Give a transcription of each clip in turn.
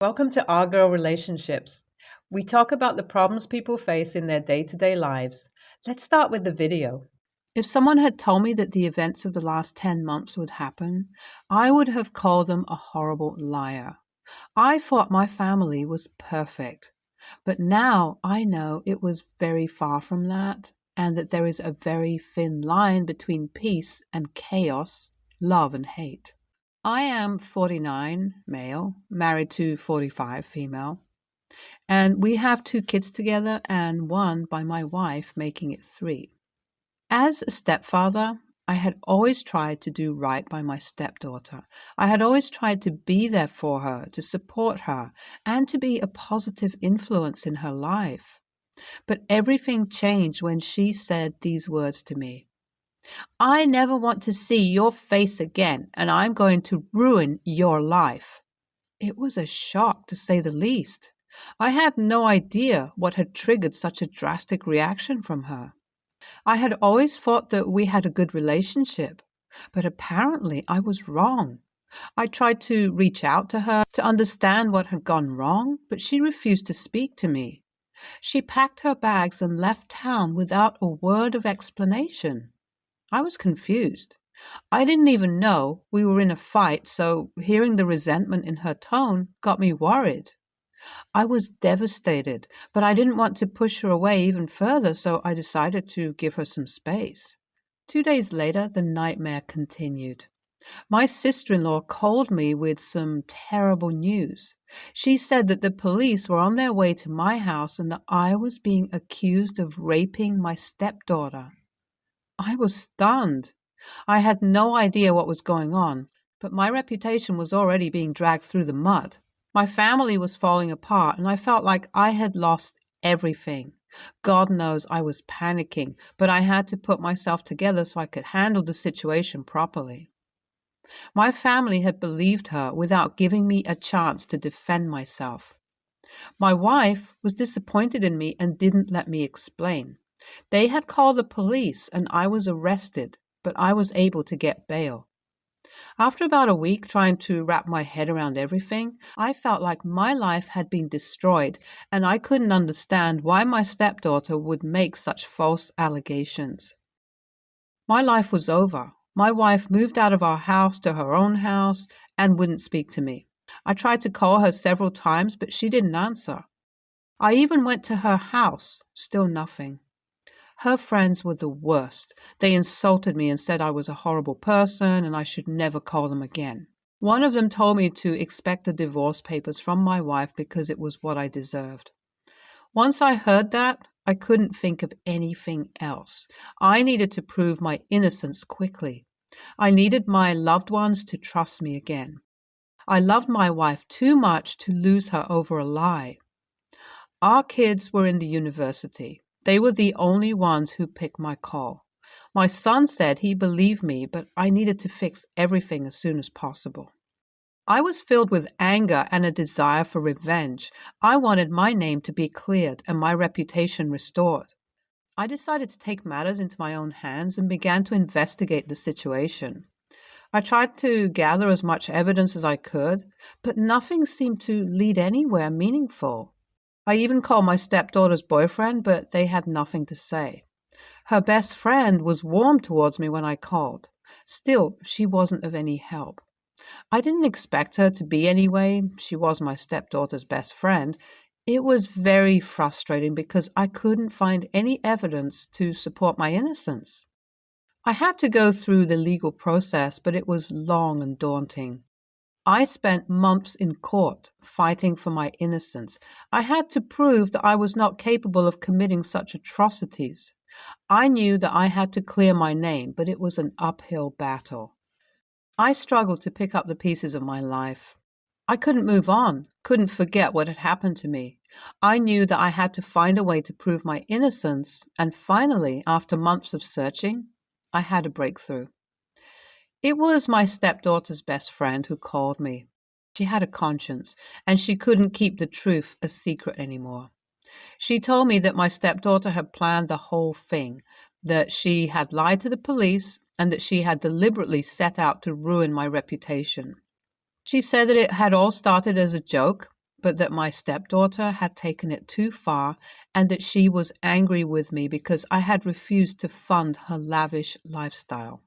Welcome to Our Girl Relationships. We talk about the problems people face in their day-to-day lives. Let's start with the video. If someone had told me that the events of the last 10 months would happen, I would have called them a horrible liar. I thought my family was perfect, but now I know it was very far from that, and that there is a very thin line between peace and chaos, love and hate. I am 49, male, married to 45, female, and we have 2 kids together and 1 by my wife, making it 3. As a stepfather, I had always tried to do right by my stepdaughter. I had always tried to be there for her, to support her, and to be a positive influence in her life. But everything changed when she said these words to me. I never want to see your face again, and I'm going to ruin your life. It was a shock, to say the least. I had no idea what had triggered such a drastic reaction from her. I had always thought that we had a good relationship, but apparently I was wrong. I tried to reach out to her to understand what had gone wrong, but she refused to speak to me. She packed her bags and left town without a word of explanation. I was confused. I didn't even know we were in a fight, so hearing the resentment in her tone got me worried. I was devastated, but I didn't want to push her away even further, so I decided to give her some space. 2 days later, the nightmare continued. My sister-in-law called me with some terrible news. She said that the police were on their way to my house and that I was being accused of raping my stepdaughter. I was stunned. I had no idea what was going on, but my reputation was already being dragged through the mud. My family was falling apart, and I felt like I had lost everything. God knows I was panicking, but I had to put myself together so I could handle the situation properly. My family had believed her without giving me a chance to defend myself. My wife was disappointed in me and didn't let me explain. They had called the police and I was arrested, but I was able to get bail. After about a week trying to wrap my head around everything, I felt like my life had been destroyed and I couldn't understand why my stepdaughter would make such false allegations. My life was over. My wife moved out of our house to her own house and wouldn't speak to me. I tried to call her several times, but she didn't answer. I even went to her house, still nothing. Her friends were the worst. They insulted me and said I was a horrible person and I should never call them again. One of them told me to expect the divorce papers from my wife because it was what I deserved. Once I heard that, I couldn't think of anything else. I needed to prove my innocence quickly. I needed my loved ones to trust me again. I loved my wife too much to lose her over a lie. Our kids were in the university. They were the only ones who picked my call. My son said he believed me, but I needed to fix everything as soon as possible. I was filled with anger and a desire for revenge. I wanted my name to be cleared and my reputation restored. I decided to take matters into my own hands and began to investigate the situation. I tried to gather as much evidence as I could, but nothing seemed to lead anywhere meaningful. I even called my stepdaughter's boyfriend, but they had nothing to say. Her best friend was warm towards me when I called. Still, she wasn't of any help. I didn't expect her to be anyway. She was my stepdaughter's best friend. It was very frustrating because I couldn't find any evidence to support my innocence. I had to go through the legal process, but it was long and daunting. I spent months in court fighting for my innocence. I had to prove that I was not capable of committing such atrocities. I knew that I had to clear my name, but it was an uphill battle. I struggled to pick up the pieces of my life. I couldn't move on, couldn't forget what had happened to me. I knew that I had to find a way to prove my innocence, and finally, after months of searching, I had a breakthrough. It was my stepdaughter's best friend who called me. She had a conscience, and she couldn't keep the truth a secret anymore. She told me that my stepdaughter had planned the whole thing, that she had lied to the police, and that she had deliberately set out to ruin my reputation. She said that it had all started as a joke, but that my stepdaughter had taken it too far and that she was angry with me because I had refused to fund her lavish lifestyle.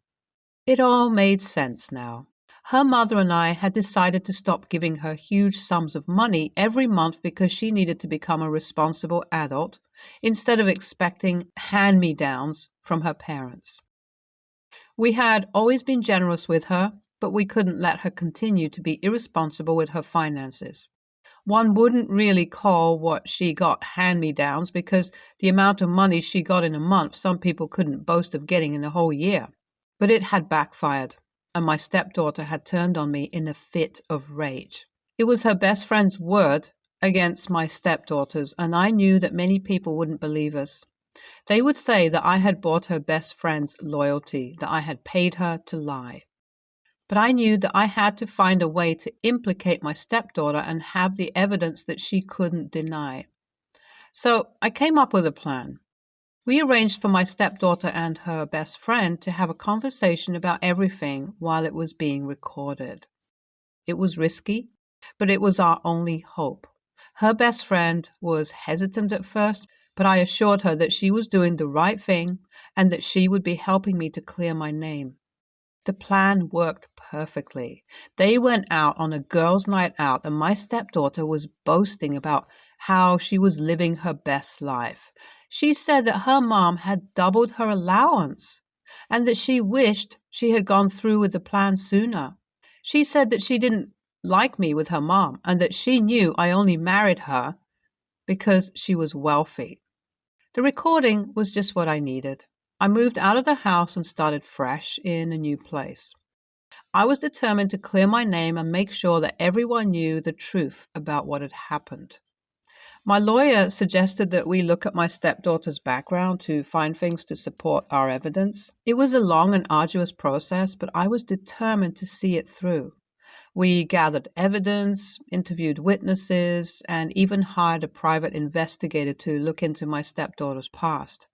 It all made sense now. Her mother and I had decided to stop giving her huge sums of money every month because she needed to become a responsible adult instead of expecting hand-me-downs from her parents. We had always been generous with her, but we couldn't let her continue to be irresponsible with her finances. One wouldn't really call what she got hand-me-downs because the amount of money she got in a month some people couldn't boast of getting in a whole year. But it had backfired, and my stepdaughter had turned on me in a fit of rage. It was her best friend's word against my stepdaughter's, and I knew that many people wouldn't believe us. They would say that I had bought her best friend's loyalty, that I had paid her to lie. But I knew that I had to find a way to implicate my stepdaughter and have the evidence that she couldn't deny. So I came up with a plan. We arranged for my stepdaughter and her best friend to have a conversation about everything while it was being recorded. It was risky, but it was our only hope. Her best friend was hesitant at first, but I assured her that she was doing the right thing and that she would be helping me to clear my name. The plan worked perfectly. They went out on a girls' night out, and my stepdaughter was boasting about how she was living her best life. She said that her mom had doubled her allowance and that she wished she had gone through with the plan sooner. She said that she didn't like me with her mom and that she knew I only married her because she was wealthy. The recording was just what I needed. I moved out of the house and started fresh in a new place. I was determined to clear my name and make sure that everyone knew the truth about what had happened. My lawyer suggested that we look at my stepdaughter's background to find things to support our evidence. It was a long and arduous process, but I was determined to see it through. We gathered evidence, interviewed witnesses, and even hired a private investigator to look into my stepdaughter's past.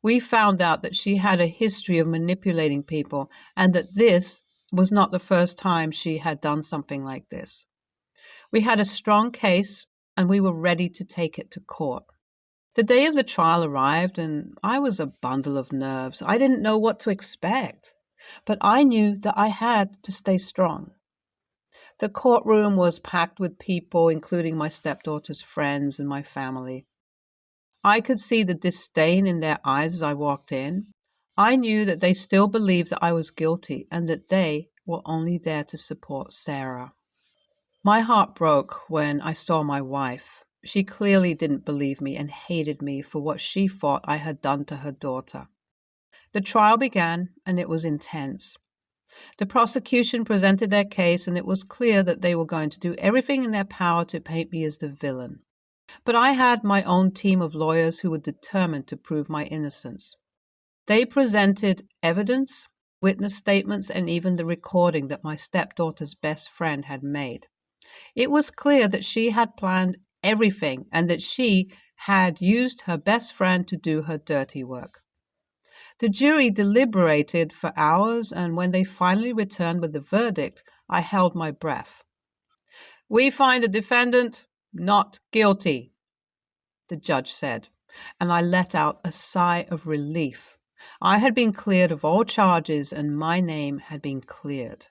We found out that she had a history of manipulating people and that this was not the first time she had done something like this. We had a strong case and we were ready to take it to court. The day of the trial arrived and I was a bundle of nerves. I didn't know what to expect, but I knew that I had to stay strong. The courtroom was packed with people, including my stepdaughter's friends and my family. I could see the disdain in their eyes as I walked in. I knew that they still believed that I was guilty and that they were only there to support Sarah. My heart broke when I saw my wife. She clearly didn't believe me and hated me for what she thought I had done to her daughter. The trial began and it was intense. The prosecution presented their case and it was clear that they were going to do everything in their power to paint me as the villain. But I had my own team of lawyers who were determined to prove my innocence. They presented evidence, witness statements, and even the recording that my stepdaughter's best friend had made. It was clear that she had planned everything and that she had used her best friend to do her dirty work. The jury deliberated for hours, and when they finally returned with the verdict, I held my breath. "We find the defendant not guilty," the judge said, and I let out a sigh of relief. I had been cleared of all charges and my name had been cleared.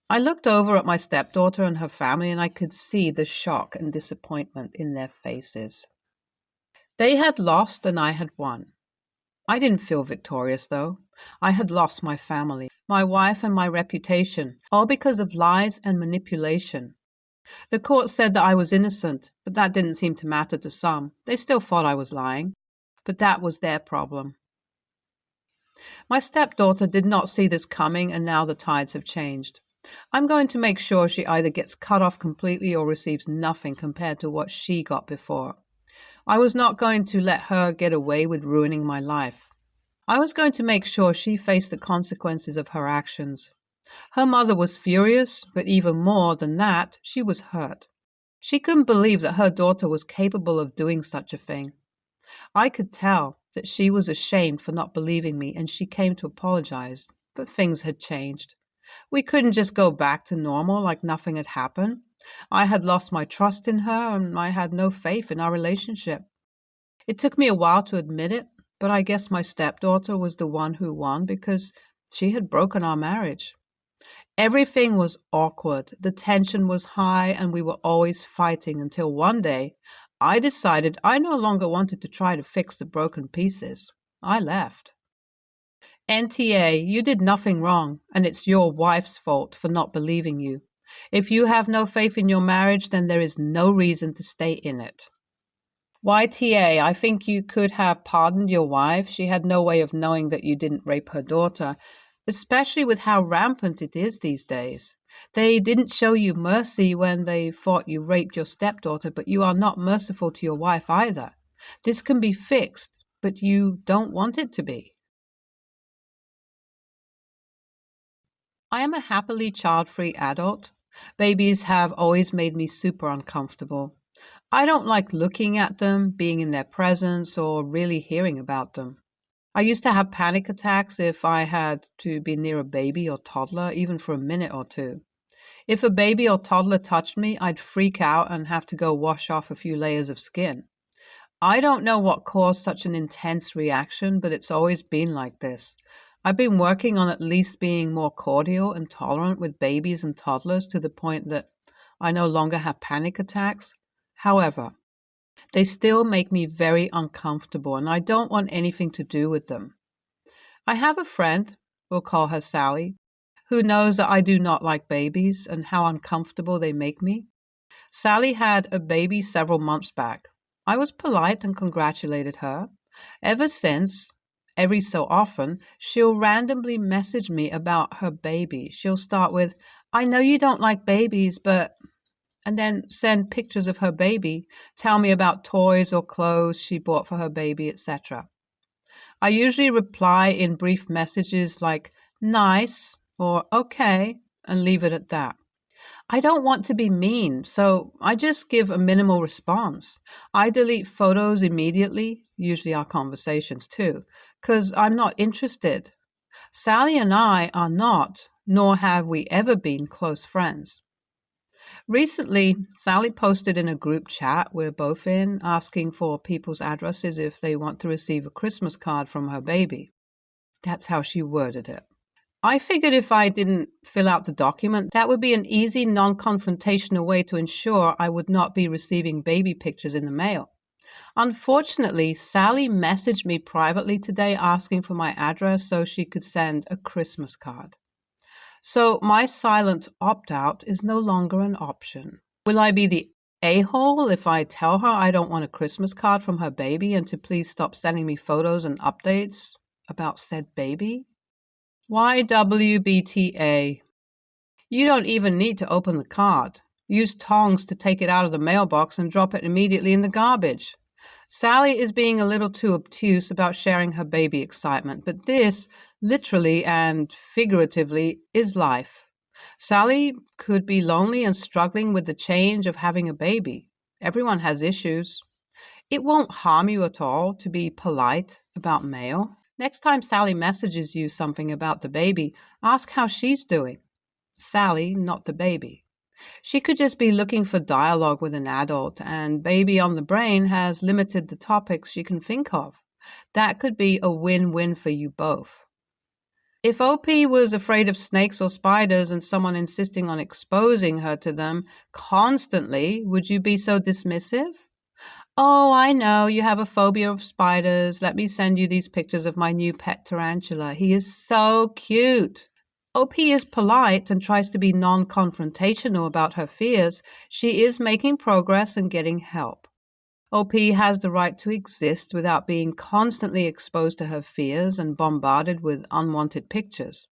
I looked over at my stepdaughter and her family and I could see the shock and disappointment in their faces. They had lost and I had won. I didn't feel victorious, though. I had lost my family, my wife, and my reputation, all because of lies and manipulation. The court said that I was innocent, but that didn't seem to matter to some. They still thought I was lying, but that was their problem. My stepdaughter did not see this coming, and now the tides have changed. I'm going to make sure she either gets cut off completely or receives nothing compared to what she got before. I was not going to let her get away with ruining my life. I was going to make sure she faced the consequences of her actions. Her mother was furious, but even more than that, she was hurt. She couldn't believe that her daughter was capable of doing such a thing. I could tell that she was ashamed for not believing me, and she came to apologize, but things had changed. We couldn't just go back to normal like nothing had happened. I had lost my trust in her and I had no faith in our relationship. It took me a while to admit it, but I guess my stepdaughter was the one who won because she had broken our marriage. Everything was awkward, the tension was high, and we were always fighting until one day I decided I no longer wanted to try to fix the broken pieces. I left. NTA, you did nothing wrong, and it's your wife's fault for not believing you. If you have no faith in your marriage, then there is no reason to stay in it. YTA, I think you could have pardoned your wife. She had no way of knowing that you didn't rape her daughter, especially with how rampant it is these days. They didn't show you mercy when they thought you raped your stepdaughter, but you are not merciful to your wife either. This can be fixed, but you don't want it to be. I am a happily child-free adult. Babies have always made me super uncomfortable. I don't like looking at them, being in their presence, or really hearing about them. I used to have panic attacks if I had to be near a baby or toddler, even for a minute or two. If a baby or toddler touched me, I'd freak out and have to go wash off a few layers of skin. I don't know what caused such an intense reaction, but it's always been like this. I've been working on at least being more cordial and tolerant with babies and toddlers to the point that I no longer have panic attacks. However, they still make me very uncomfortable, and I don't want anything to do with them. I have a friend, we'll call her Sally, who knows that I do not like babies and how uncomfortable they make me. Sally had a baby several months back. I was polite and congratulated her. Ever since, every so often, she'll randomly message me about her baby. She'll start with, "I know you don't like babies, but..." and then send pictures of her baby, tell me about toys or clothes she bought for her baby, etc. I usually reply in brief messages like, "nice," or "okay," and leave it at that. I don't want to be mean, so I just give a minimal response. I delete photos immediately, usually our conversations too, because I'm not interested. Sally and I are not, nor have we ever been, close friends. Recently, Sally posted in a group chat we're both in, asking for people's addresses if they want to receive a Christmas card from her baby. That's how she worded it. I figured if I didn't fill out the document, that would be an easy, non-confrontational way to ensure I would not be receiving baby pictures in the mail. Unfortunately, Sally messaged me privately today asking for my address so she could send a Christmas card. So my silent opt-out is no longer an option. Will I be the a-hole if I tell her I don't want a Christmas card from her baby and to please stop sending me photos and updates about said baby? YWBTA. You don't even need to open the card. Use tongs to take it out of the mailbox and drop it immediately in the garbage. Sally is being a little too obtuse about sharing her baby excitement, but this, literally and figuratively, is life. Sally could be lonely and struggling with the change of having a baby. Everyone has issues. It won't harm you at all to be polite about mail. Next time Sally messages you something about the baby, ask how she's doing. Sally, not the baby. She could just be looking for dialogue with an adult, and baby on the brain has limited the topics she can think of. That could be a win-win for you both. If OP was afraid of snakes or spiders and someone insisting on exposing her to them constantly, would you be so dismissive? "Oh, I know, you have a phobia of spiders. Let me send you these pictures of my new pet tarantula. He is so cute." OP is polite and tries to be non-confrontational about her fears. She is making progress and getting help. OP has the right to exist without being constantly exposed to her fears and bombarded with unwanted pictures.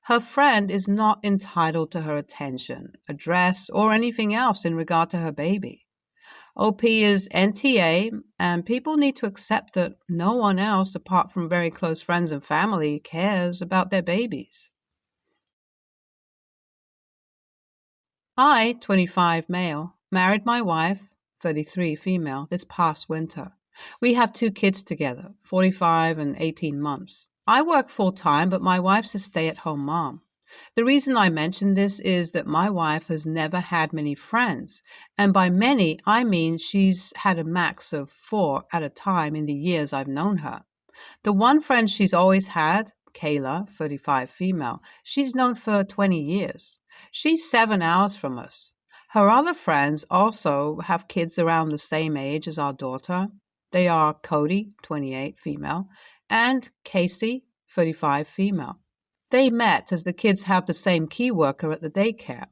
Her friend is not entitled to her attention, address, or anything else in regard to her baby. OP is NTA, and people need to accept that no one else, apart from very close friends and family, cares about their babies. I, 25 male, married my wife, 33 female, this past winter. We have 2 kids together, 45 and 18 months. I work full-time, but my wife's a stay-at-home mom. The reason I mention this is that my wife has never had many friends. And by many, I mean she's had a max of 4 at a time in the years I've known her. The one friend she's always had, Kayla, 35 female, she's known for 20 years. She's 7 hours from us. Her other friends also have kids around the same age as our daughter. They are Cody, 28 female, and Casey, 35 female. They met as the kids have the same key worker at the daycare.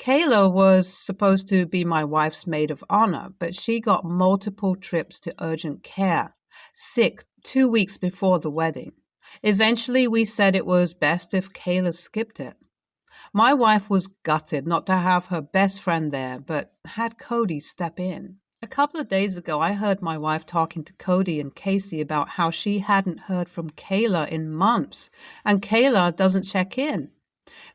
Kayla was supposed to be my wife's maid of honor, but she got multiple trips to urgent care, sick 2 weeks before the wedding. Eventually, we said it was best if Kayla skipped it. My wife was gutted not to have her best friend there, but had Cody step in. A couple of days ago, I heard my wife talking to Cody and Casey about how she hadn't heard from Kayla in months, and Kayla doesn't check in.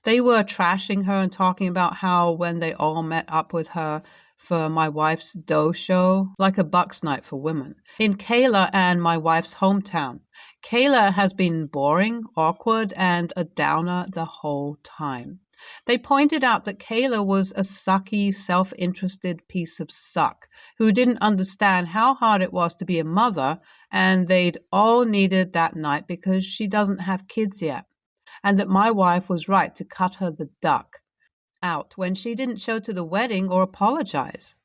They were trashing her and talking about how when they all met up with her for my wife's dough show, like a Bucks night for women, in Kayla and my wife's hometown. Kayla has been boring, awkward, and a downer the whole time. They pointed out that Kayla was a sucky, self-interested piece of suck who didn't understand how hard it was to be a mother, and they'd all needed that night because she doesn't have kids yet, and that my wife was right to cut her the duck out when she didn't show to the wedding or apologize.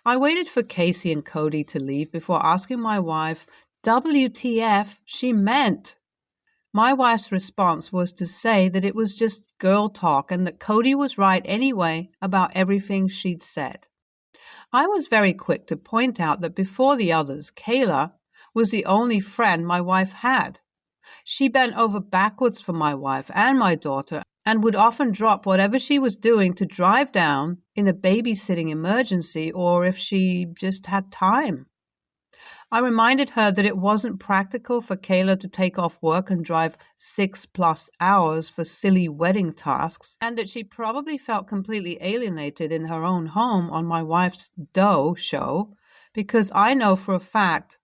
I waited for Casey and Cody to leave before asking my wife, WTF she meant. My wife's response was to say that it was just girl talk and that Cody was right anyway about everything she'd said. I was very quick to point out that before the others, Kayla was the only friend my wife had. She bent over backwards for my wife and my daughter and would often drop whatever she was doing to drive down in a babysitting emergency or if she just had time. I reminded her that it wasn't practical for Kayla to take off work and drive 6+ hours for silly wedding tasks, and that she probably felt completely alienated in her own home on my wife's dough show, because I know for a fact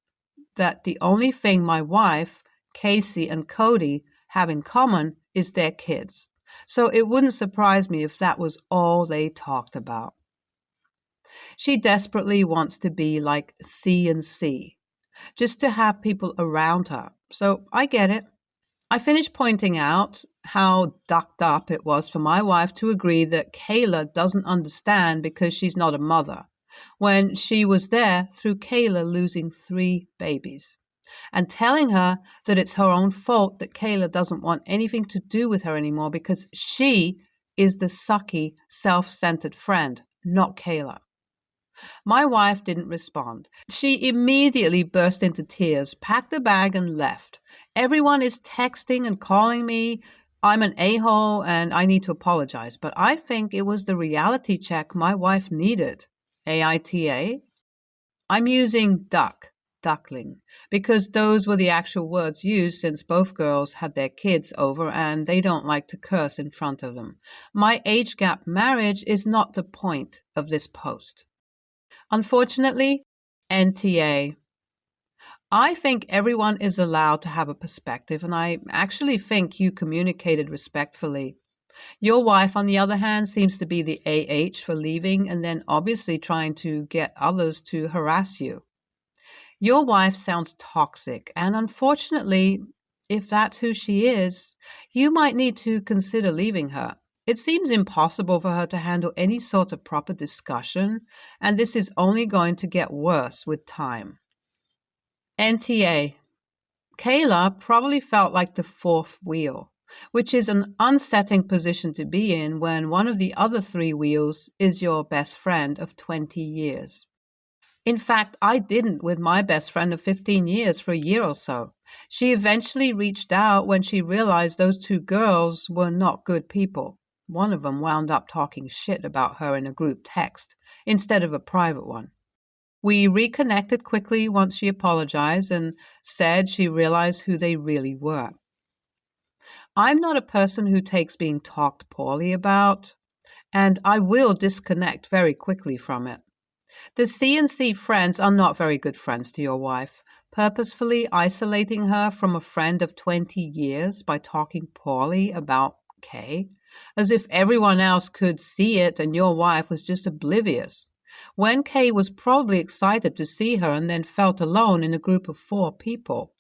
that the only thing my wife, Casey, and Cody have in common is their kids. So it wouldn't surprise me if that was all they talked about. She desperately wants to be like C&C, just to have people around her. So I get it. I finished pointing out how ducked up it was for my wife to agree that Kayla doesn't understand because she's not a mother, when she was there through Kayla losing 3 babies, and telling her that it's her own fault that Kayla doesn't want anything to do with her anymore because she is the sucky, self-centered friend, not Kayla. My wife didn't respond. She immediately burst into tears, packed a bag, and left. Everyone is texting and calling me. I'm an a-hole and I need to apologize. But I think it was the reality check my wife needed. AITA? I'm using duckling, because those were the actual words used since both girls had their kids over and they don't like to curse in front of them. My age gap marriage is not the point of this post. Unfortunately, NTA. I think everyone is allowed to have a perspective, and I actually think you communicated respectfully. Your wife, on the other hand, seems to be the AH for leaving and then obviously trying to get others to harass you. Your wife sounds toxic, and unfortunately, if that's who she is, you might need to consider leaving her. It seems impossible for her to handle any sort of proper discussion, and this is only going to get worse with time. NTA. Kayla probably felt like the 4th wheel, which is an unsettling position to be in when one of the other 3 wheels is your best friend of 20 years. In fact, I didn't with my best friend of 15 years for a year or so. She eventually reached out when she realized those 2 girls were not good people. One of them wound up talking shit about her in a group text instead of a private one. We reconnected quickly once she apologized and said she realized who they really were. I'm not a person who takes being talked poorly about, and I will disconnect very quickly from it. The C&C friends are not very good friends to your wife, purposefully isolating her from a friend of 20 years by talking poorly about Kay. as if everyone else could see it and your wife was just oblivious, when Kay was probably excited to see her and then felt alone in a group of 4 people.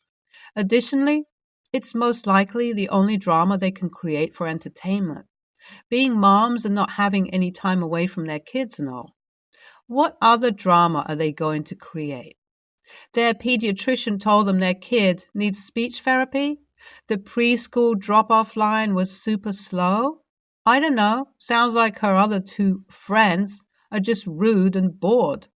Additionally, it's most likely the only drama they can create for entertainment, being moms and not having any time away from their kids and all. What other drama are they going to create? Their pediatrician told them their kid needs speech therapy? The preschool drop-off line was super slow? I don't know. Sounds like her other 2 friends are just rude and bored.